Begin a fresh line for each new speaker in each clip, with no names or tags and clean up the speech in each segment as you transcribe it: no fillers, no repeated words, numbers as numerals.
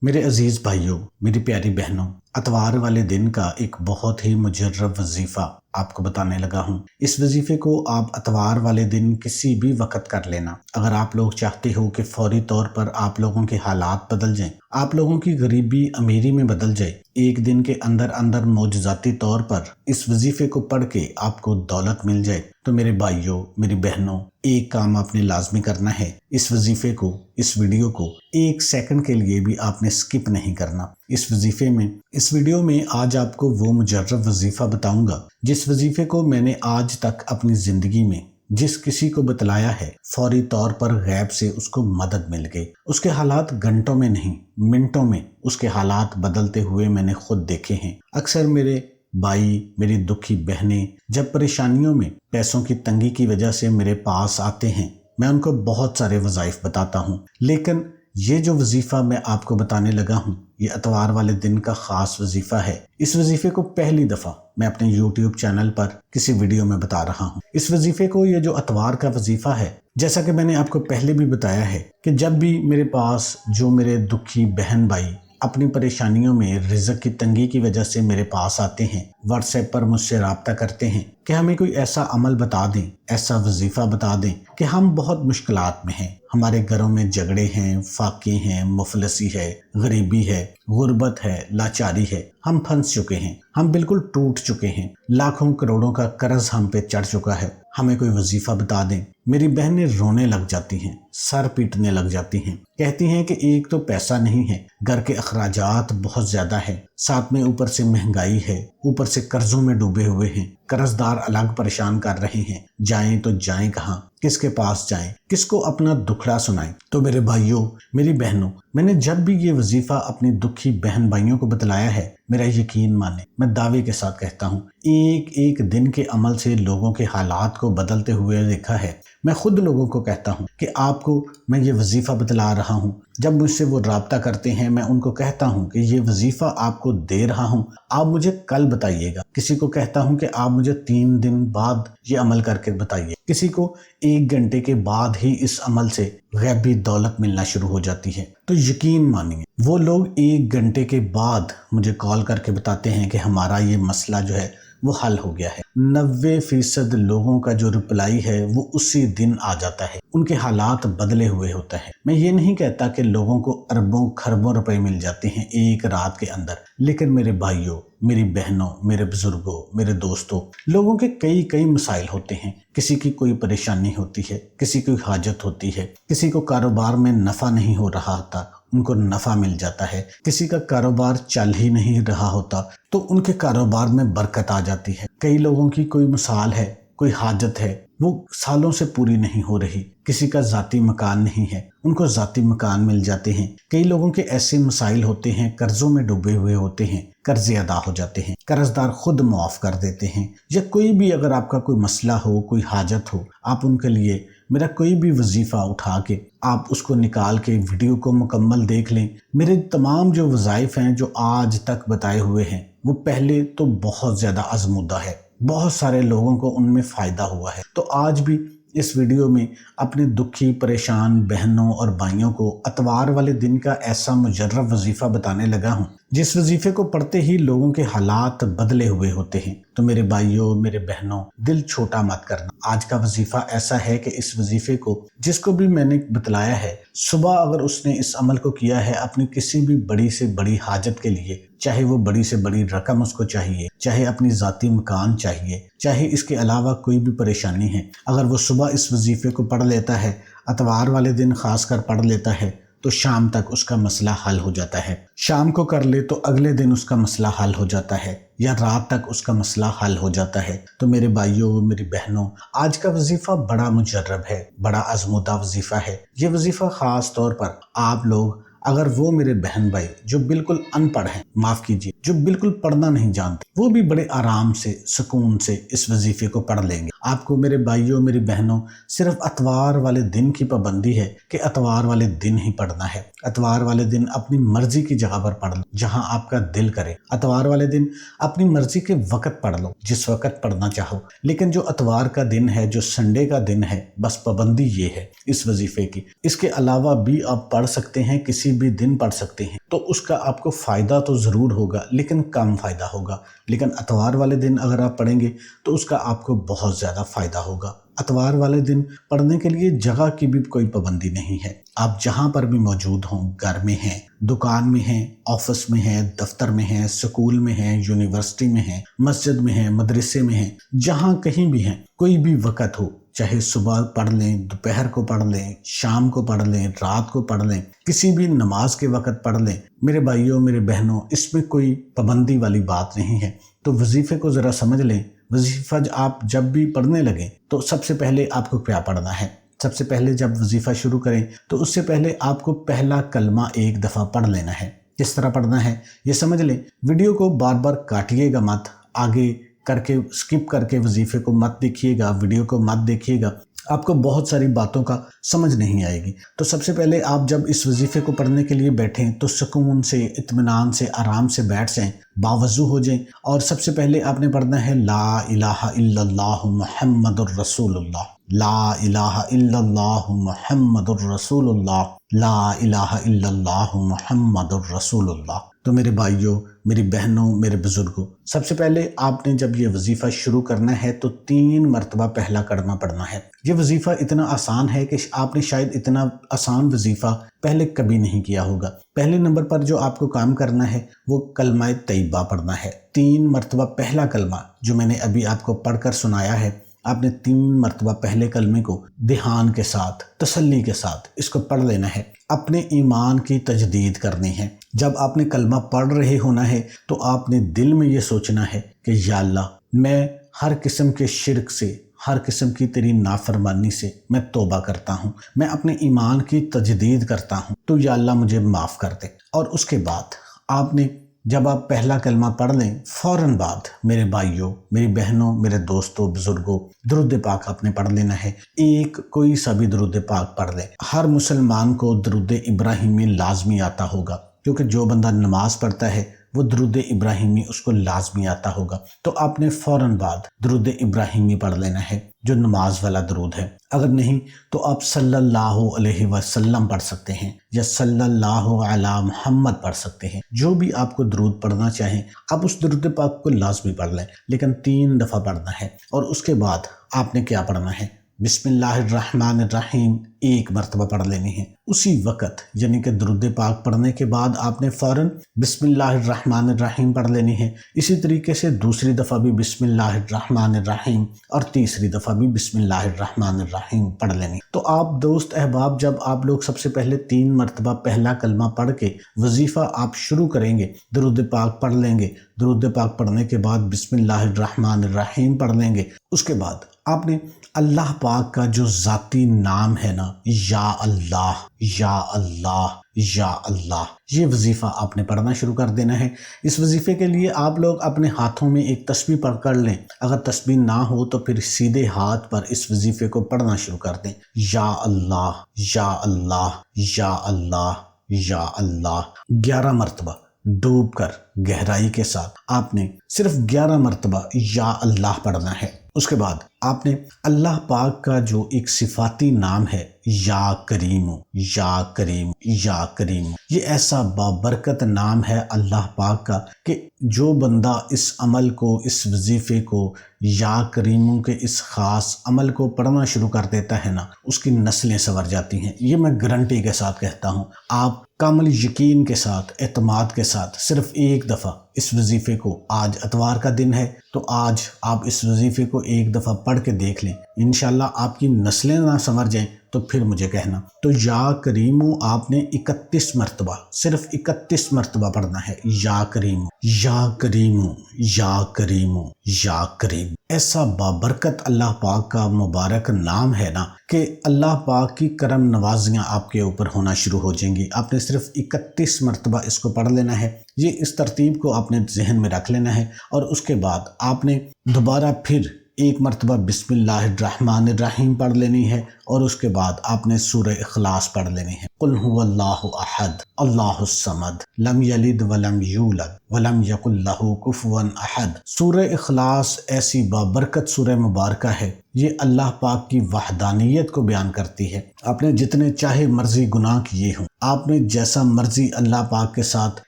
मेरे अजीज़ भाइयों, मेरी प्यारी बहनों, अतवार वाले दिन का एक बहुत ही मुजर्रब वजीफ़ा आपको बताने लगा हूँ। इस वजीफ़े को आप अतवार वाले दिन किसी भी वक्त कर लेना। अगर आप लोग चाहते हो कि फौरी तौर पर आप लोगों के हालात बदल जाएं, आप लोगों की गरीबी अमीरी में बदल जाए, एक दिन के अंदर अंदर मौजज़ाती तौर पर इस वजीफ़े को पढ़ के आपको दौलत मिल जाए, तो मेरे भाइयों, मेरी बहनों, एक काम आपने लाजमी करना है। इस वजीफ़े को, इस वीडियो को एक सेकंड के लिए भी आपने स्किप नहीं करना। इस वीडियो में आज आपको वो मुजर्रब वजीफ़ा बताऊंगा जिस वजीफ़े को मैंने आज तक अपनी ज़िंदगी में जिस किसी को बतलाया है, फौरी तौर पर गैब से उसको मदद मिल गई। उसके हालात घंटों में नहीं, मिनटों में उसके हालात बदलते हुए मैंने खुद देखे हैं। अक्सर मेरे भाई, मेरी दुखी बहनें जब परेशानियों में पैसों की तंगी की वजह से मेरे पास आते हैं, मैं उनको बहुत सारे वज़ाइफ बताता हूँ, लेकिन ये जो वजीफ़ा मैं आपको बताने लगा हूँ, ये अतवार वाले दिन का ख़ास वजीफ़ा है। इस वजीफ़े को पहली दफ़ा मैं अपने YouTube चैनल पर किसी वीडियो में बता रहा हूँ। इस वजीफ़े को, ये जो अतवार का वजीफ़ा है, जैसा कि मैंने आपको पहले भी बताया है कि जब भी मेरे पास जो मेरे दुखी बहन भाई अपनी परेशानियों में रिज़्क़ की तंगी की वजह से मेरे पास आते हैं, व्हाट्सएप पर मुझसे रब्ता करते हैं कि हमें कोई ऐसा अमल बता दें, ऐसा वजीफ़ा बता दें कि हम बहुत मुश्किलात में हैं, हमारे घरों में झगड़े हैं, फाके हैं, मुफलसी है, गरीबी है, गुर्बत है, लाचारी है, हम फंस चुके हैं, हम बिल्कुल टूट चुके हैं, लाखों करोड़ों का कर्ज हम पे चढ़ चुका है, हमें कोई वजीफ़ा बता दें। मेरी बहनें रोने लग जाती हैं, सर पीटने लग जाती हैं, कहती हैं कि एक तो पैसा नहीं है, घर के अखराजात बहुत ज़्यादा है, साथ में ऊपर से महंगाई है, ऊपर से कर्जों में डूबे हुए हैं, कर्जदार अलग परेशान कर रहे हैं, जाएं तो जाएं कहाँ, किसके पास जाएं, किसको अपना दुखड़ा सुनाएं। तो मेरे भाइयों, मेरी बहनों, मैंने जब भी ये वजीफ़ा अपनी दुखी बहन भाइयों को बतलाया है, मेरा यकीन माने, मैं दावे के साथ कहता हूँ, एक एक दिन के अमल से लोगों के हालात को बदलते हुए देखा है। मैं खुद लोगों को कहता हूँ कि आपको मैं ये वजीफ़ा बतला रहा हूँ, जब मुझसे वो रब्ता करते हैं, मैं उनको कहता हूँ कि ये वजीफ़ा आपको दे रहा हूँ, आप मुझे कल बताइएगा। किसी को कहता हूँ कि आप मुझे 3 दिन बाद ये अमल करके बताइए, किसी को 1 घंटे के बाद ही इस अमल से गैबी दौलत मिलना शुरू हो जाती है। तो यकीन मानिए, वो लोग 1 घंटे के बाद मुझे कॉल करके बताते हैं कि हमारा ये मसला जो है वो हल हो गया है। 90% लोगों का जो रिप्लाई है वो उसी दिन आ जाता है, उनके हालात बदले हुए होते हैं। मैं ये नहीं कहता कि लोगों को अरबों खरबों रुपए मिल जाते हैं एक रात के अंदर, लेकिन मेरे भाइयों, मेरी बहनों, मेरे बुजुर्गों, मेरे दोस्तों, लोगों के कई कई मसाइल होते हैं। किसी की कोई परेशानी होती है, किसी की हाजत होती है, किसी को कारोबार में नफ़ा नहीं हो रहा होता, उनको नफ़ा मिल जाता है, किसी का कारोबार चल ही नहीं रहा होता तो उनके कारोबार में बरकत आ जाती है। कई लोगों की कोई मिसाल है, कोई हाजत है, वो सालों से पूरी नहीं हो रही, किसी का ज़ाती मकान नहीं है, उनको ज़ाती मकान मिल जाते हैं। कई लोगों के ऐसे मसाइल होते हैं, कर्जों में डूबे हुए होते हैं, कर्जे अदा हो जाते हैं, कर्जदार खुद मुआफ़ कर देते हैं। या कोई भी, अगर आपका कोई मसला हो, कोई हाजत हो, आप उनके लिए मेरा कोई भी वजीफ़ा उठा के आप उसको निकाल के वीडियो को मुकम्मल देख लें। मेरे तमाम जो वज़ाइफ हैं जो आज तक बताए हुए हैं, वो पहले तो बहुत ज़्यादा आज़मूदा है, बहुत सारे लोगों को उनमें फ़ायदा हुआ है। तो आज भी इस वीडियो में अपने दुखी परेशान बहनों और भाइयों को अतवार वाले दिन का ऐसा मुजर्रब वजीफ़ा बताने लगा हूँ जिस वजीफ़े को पढ़ते ही लोगों के हालात बदले हुए होते हैं। तो मेरे भाइयों, मेरे बहनों, दिल छोटा मत करना। आज का वजीफ़ा ऐसा है कि इस वजीफ़े को जिसको भी मैंने बतलाया है, सुबह अगर उसने इस अमल को किया है अपनी किसी भी बड़ी से बड़ी हाजत के लिए, चाहे वो बड़ी से बड़ी रकम उसको चाहिए, चाहे अपनी ज़ाती मकान चाहिए, चाहे इसके अलावा कोई भी परेशानी है, अगर वो सुबह इस वजीफ़े को पढ़ लेता है, अतवार वाले दिन खास कर पढ़ लेता है, तो शाम तक उसका मसला हल हो जाता है। शाम को कर ले तो अगले दिन उसका मसला हल हो जाता है, या रात तक उसका मसला हल हो जाता है। तो मेरे भाइयों, मेरी बहनों, आज का वजीफ़ा बड़ा मुजर्रब है, बड़ा आज़मूदा वजीफ़ा है। ये वजीफ़ा ख़ास तौर पर आप लोग, अगर वो मेरे बहन भाई जो बिल्कुल अनपढ़ हैं, माफ़ कीजिए, जो बिल्कुल पढ़ना नहीं जानते, वो भी बड़े आराम से, सुकून से इस वजीफ़े को पढ़ लेंगे। आपको मेरे भाइयों, मेरी बहनों, सिर्फ अतवार वाले दिन की पाबंदी है कि अतवार वाले दिन ही पढ़ना है। अतवार वाले दिन अपनी मर्जी की जगह पर पढ़ लो, जहां आपका दिल करे। अतवार वाले दिन अपनी मर्जी के वक्त पढ़ लो, जिस वक्त पढ़ना चाहो। लेकिन जो अतवार का दिन है, जो संडे का दिन है, बस पाबंदी ये है इस वजीफे की। इसके अलावा भी आप पढ़ सकते हैं किसी किसी भी दिन पढ़ सकते हैं तो उसका आपको फ़ायदा तो ज़रूर होगा, लेकिन कम फ़ायदा होगा। लेकिन अतवार वाले दिन अगर आप पढ़ेंगे तो उसका आपको बहुत ज़्यादा फ़ायदा होगा। अतवार वाले दिन पढ़ने के लिए जगह की भी कोई पाबंदी नहीं है। आप जहाँ पर भी मौजूद हों, घर में हैं, दुकान में हैं, ऑफिस में हैं, दफ्तर में हैं, स्कूल में हैं, यूनिवर्सिटी में हैं, मस्जिद में हैं, मदरसे में हैं, जहाँ कहीं भी हैं, कोई भी वक़्त हो, चाहे सुबह पढ़ लें, दोपहर को पढ़ लें, शाम को पढ़ लें, रात को पढ़ लें, किसी भी नमाज के वक़्त पढ़ लें। मेरे भाइयों, मेरे बहनों, इसमें कोई पाबंदी वाली बात नहीं है। तो वजीफ़े को ज़रा समझ लें। वजीफ़ा आप जब भी पढ़ने लगें तो सबसे पहले आपको क्या पढ़ना है? सबसे पहले जब वजीफ़ा शुरू करें तो उससे पहले आपको पहला कलमा एक दफ़ा पढ़ लेना है। किस तरह पढ़ना है ये समझ लें। वीडियो को बार बार काटिएगा मत, आगे करके स्किप करके वजीफ़े को मत देखिएगा, वीडियो को मत देखिएगा, आपको बहुत सारी बातों का समझ नहीं आएगी। तो सबसे पहले आप जब इस वजीफ़े को पढ़ने के लिए बैठें तो सुकून से, इत्मीनान से, आराम से बैठ जाएं, बावज़ू हो जाएं। और सबसे पहले आपने पढ़ना है ला इलाहा इल्लल्लाह मुहम्मदुर रसूलुल्लाह, ला इलाहा इल्लल्लाह मुहम्मदुर रसूलुल्लाह, ला इलाहा इल्लल्लाह मुहम्मदुर रसूलुल्लाह। तो मेरे भाइयों, मेरी बहनों, मेरे बुज़ुर्गों, सबसे पहले आपने जब ये वजीफ़ा शुरू करना है तो 3 मरतबा पहला कलमा पढ़ना है। ये वजीफ़ा इतना आसान है कि आपने शायद इतना आसान वजीफ़ा पहले कभी नहीं किया होगा। पहले नंबर पर जो आपको काम करना है वो कलमा तैयबा पढ़ना है। 3 मरतबा पहला कलमा जो मैंने अभी आपको पढ़कर सुनाया है, आपने 3 मरतबा पहले कलमे को ध्यान के साथ, तसल्ली के साथ इसको पढ़ लेना है। अपने ईमान की तजदीद करनी है। जब आपने कलमा पढ़ रहे होना है तो आपने दिल में ये सोचना है कि या अल्लाह, मैं हर किस्म के शिरक से, हर किस्म की तेरी नाफरमानी से मैं तौबा करता हूँ, मैं अपने ईमान की तजदीद करता हूँ, तो या अल्लाह मुझे माफ़ कर दे। और उसके बाद आपने जब आप पहला कलमा पढ़ लें, फ़ौरन बाद मेरे भाइयों, मेरी बहनों, मेरे दोस्तों, बुज़ुर्गों, दुरूद पाक आपने पढ़ लेना है। एक कोई सा भी दुरूद पाक पढ़ लें। हर मुसलमान को दुरूद इब्राहिमी लाजमी आता होगा, क्योंकि जो बंदा नमाज पढ़ता है वो दुरूद इब्राहिमी उसको लाजमी आता होगा। तो आपने फ़ौरन बाद दुरूद इब्राहिमी पढ़ लेना है, जो नमाज वाला दुरूद है। अगर नहीं तो आप सल्लल्लाहु अलैहि वसल्लम पढ़ सकते हैं या सल्लल्लाहु अला मुहम्मद पढ़ सकते हैं। जो भी आपको दुरूद पढ़ना चाहें आप उस दुरूद पाक को लाजमी पढ़ लें, लेकिन 3 दफ़ा पढ़ना है। और उसके बाद आपने क्या पढ़ना है? बिस्मिल्लाहिर्रहमानिर्रहीम 1 मरतबा पढ़ लेनी है। उसी वक़्त यानी कि दुरूद पाक पढ़ने के बाद आपने फ़ौरन बिस्मिल्लाहिर्रहमानिर्रहीम पढ़ लेनी है। इसी तरीके से दूसरी दफ़ा भी बिस्मिल्लाहिर्रहमानिर्रहीम और तीसरी दफ़ा भी बिस्मिल्लाहिर्रहमानिर्रहीम पढ़ लेनी। तो आप दोस्त अहबाब, जब आप लोग सबसे पहले 3 मरतबा पहला कलमा पढ़ के वजीफ़ा आप शुरू करेंगे, दुरूद पाक पढ़ लेंगे, दुरूद पाक पढ़ने के बाद बिस्मिल्लाहिर्रहमानिर्रहीम पढ़ लेंगे, उसके बाद आपने अल्लाह पाक का जो ज़ाती नाम है ना, या अल्लाह, या अल्लाह, या अल्लाह, ये वजीफ़ा आपने पढ़ना शुरू कर देना है। इस वजीफ़े के लिए आप लोग अपने हाथों में एक तस्बीह पकड़ लें। अगर तस्बीह ना हो तो फिर सीधे हाथ पर इस वजीफ़े को पढ़ना शुरू कर दें। या अल्लाह, या अल्लाह, या अल्लाह, या अल्लाह 11 मरतबा डूब कर गहराई के साथ आपने सिर्फ 11 मरतबा या अल्लाह पढ़ना है। उसके बाद आपने अल्लाह पाक का जो एक सिफाती नाम है, या करीम, या करीम, या करीम, ये ऐसा बाबरकत नाम है अल्लाह पाक का कि जो बंदा इस अमल को, इस वजीफ़े को, या करीमों के इस ख़ास अमल को पढ़ना शुरू कर देता है ना, उसकी नस्लें संवर जाती हैं। ये मैं गारंटी के साथ कहता हूँ। आप कामिल यकीन के साथ, एतमाद के साथ सिर्फ 1 दफ़ा इस वजीफ़े को, आज अतवार का दिन है तो आज आप इस वजीफ़े को 1 दफ़ा पढ़ के देख लें। इंशाल्लाह आपकी नस्लें ना संवर जाएं तो फिर मुझे कहना। तो या करीमो आपने 31 मरतबा, सिर्फ 31 मरतबा पढ़ना है। या करीमो, या करीमो, या करीमो, या करीम। ऐसा बाबरकत अल्लाह पाक का मुबारक नाम है ना कि अल्लाह पाक की करम नवाजियाँ आपके ऊपर होना शुरू हो जाएंगी। आपने सिर्फ 31 मरतबा इसको पढ़ लेना है। ये इस तरतीब को आपने जहन में रख लेना है। और उसके बाद आपने दोबारा फिर 1 मरतबा बिस्मिल्लाहिर्रहमानिर्रहीम पढ़ लेनी है اور اس کے بعد آپ نے سورہ اخلاص پڑھ لینے ہیں۔ قل هو اللہ احد اللہ الصمد لم یلد ولم یولد ولم یکن لہ کفوا احد۔ سورہ اخلاص ایسی بابرکت سورہ مبارکہ ہے، یہ اللہ پاک کی وحدانیت کو بیان کرتی ہے۔ آپ نے جتنے چاہے مرضی گناہ کیے ہوں، آپ نے جیسا مرضی اللہ پاک کے ساتھ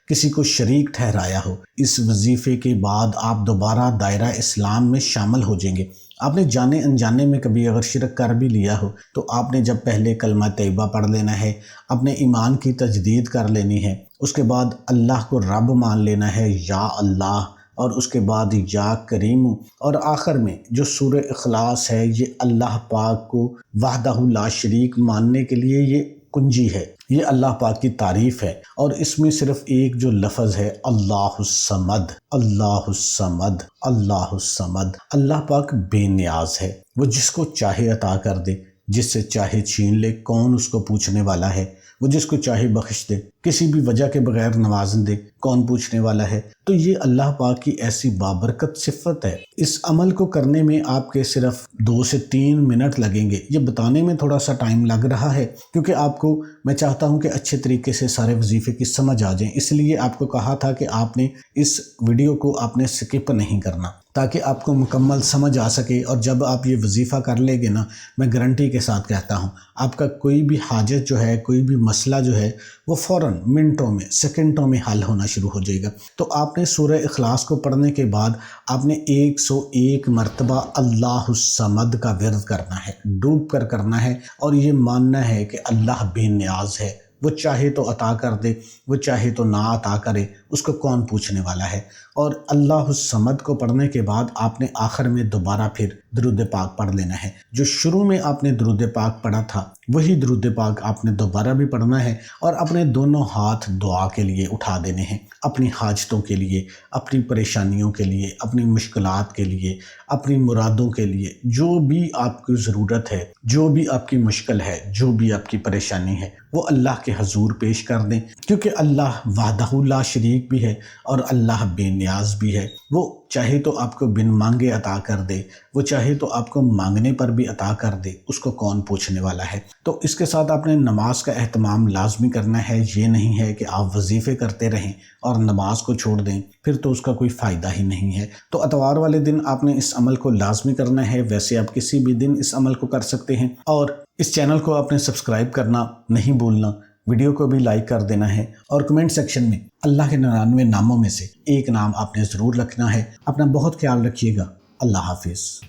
کسی کو شریک ٹھہرایا ہو، اس وظیفے کے بعد آپ دوبارہ دائرہ اسلام میں شامل ہو جائیں گے۔ آپ نے جانے انجانے میں کبھی اگر شرک کر بھی لیا ہو تو آپ نے جب پہلے کلمہ طیبہ پڑھ لینا ہے، اپنے ایمان کی تجدید کر لینی ہے، اس کے بعد اللہ کو رب مان لینا ہے، یا اللہ، اور اس کے بعد یا کریم، اور آخر میں جو سورہ اخلاص ہے یہ اللہ پاک کو وحدہ لا شریک ماننے کے لیے یہ کنجی ہے، یہ اللہ پاک کی تعریف ہے۔ اور اس میں صرف ایک جو لفظ ہے اللہ الصمد، اللہ الصمد، اللہ الصمد۔ اللہ پاک بے نیاز ہے، وہ جس کو چاہے عطا کر دے، جس سے چاہے چھین لے، کون اس کو پوچھنے والا ہے، وہ جس کو چاہے بخش دے، کسی بھی وجہ کے بغیر نواز دے، کون پوچھنے والا ہے۔ تو یہ اللہ پاک کی ایسی بابرکت صفت ہے، اس عمل کو کرنے میں آپ کے صرف 2 سے 3 منٹ لگیں گے۔ یہ بتانے میں تھوڑا سا ٹائم لگ رہا ہے کیونکہ آپ کو میں چاہتا ہوں کہ اچھے طریقے سے سارے وظیفے کی سمجھ آ جائیں، اس لیے آپ کو کہا تھا کہ آپ نے اس ویڈیو کو آپ نے سکپ نہیں کرنا تاکہ آپ کو مکمل سمجھ آ سکے، اور جب آپ یہ وظیفہ کر لیں گے نا، میں گارنٹی کے ساتھ کہتا ہوں آپ کا کوئی بھی حاجت جو ہے، کوئی بھی مسئلہ جو ہے، وہ فوراً منٹوں میں، سیکنڈوں میں حل ہونا شروع ہو جائے گا۔ تو آپ نے سورہ اخلاص کو پڑھنے کے بعد آپ نے 101 مرتبہ اللہ الصمد کا ورد کرنا ہے، ڈوب کر کرنا ہے، اور یہ ماننا ہے کہ اللہ بے نیاز ہے، وہ چاہے تو عطا کر دے، وہ چاہے تو نہ عطا کرے، اس کو کون پوچھنے والا ہے۔ اور اللہ الصمد کو پڑھنے کے بعد آپ نے آخر میں دوبارہ پھر درود پاک پڑھ لینا ہے۔ جو شروع میں آپ نے درود پاک پڑھا تھا وہی درود پاک آپ نے دوبارہ بھی پڑھنا ہے، اور اپنے دونوں ہاتھ دعا کے لیے اٹھا دینے ہیں، اپنی حاجتوں کے لیے، اپنی پریشانیوں کے لیے، اپنی مشکلات کے لیے، اپنی مرادوں کے لیے، جو بھی آپ کی ضرورت ہے، جو بھی آپ کی مشکل ہے، جو بھی آپ کی پریشانی ہے، وہ اللہ کے حضور پیش کر دیں، کیونکہ اللہ وحدہ لا شریک بھی ہے اور اللہ بے نیاز بھی ہے۔ وہ چاہے تو آپ کو بن مانگے عطا کر دے، وہ چاہے تو آپ کو مانگنے پر بھی عطا کر دے، اس کو کون پوچھنے والا ہے۔ تو اس کے ساتھ آپ نے نماز کا اہتمام لازمی کرنا ہے، یہ نہیں ہے کہ آپ وظیفے کرتے رہیں اور نماز کو چھوڑ دیں، پھر تو اس کا کوئی فائدہ ہی نہیں ہے۔ تو اتوار والے دن آپ نے اس عمل کو لازمی کرنا ہے، ویسے آپ کسی بھی دن اس عمل کو کر سکتے ہیں، اور اس چینل کو آپ نے سبسکرائب کرنا نہیں بھولنا، ویڈیو کو بھی لائک کر دینا ہے، اور کمنٹ سیکشن میں اللہ کے 99 ناموں میں سے ایک نام آپ نے ضرور لکھنا ہے۔ اپنا بہت خیال رکھیے گا۔ اللہ حافظ۔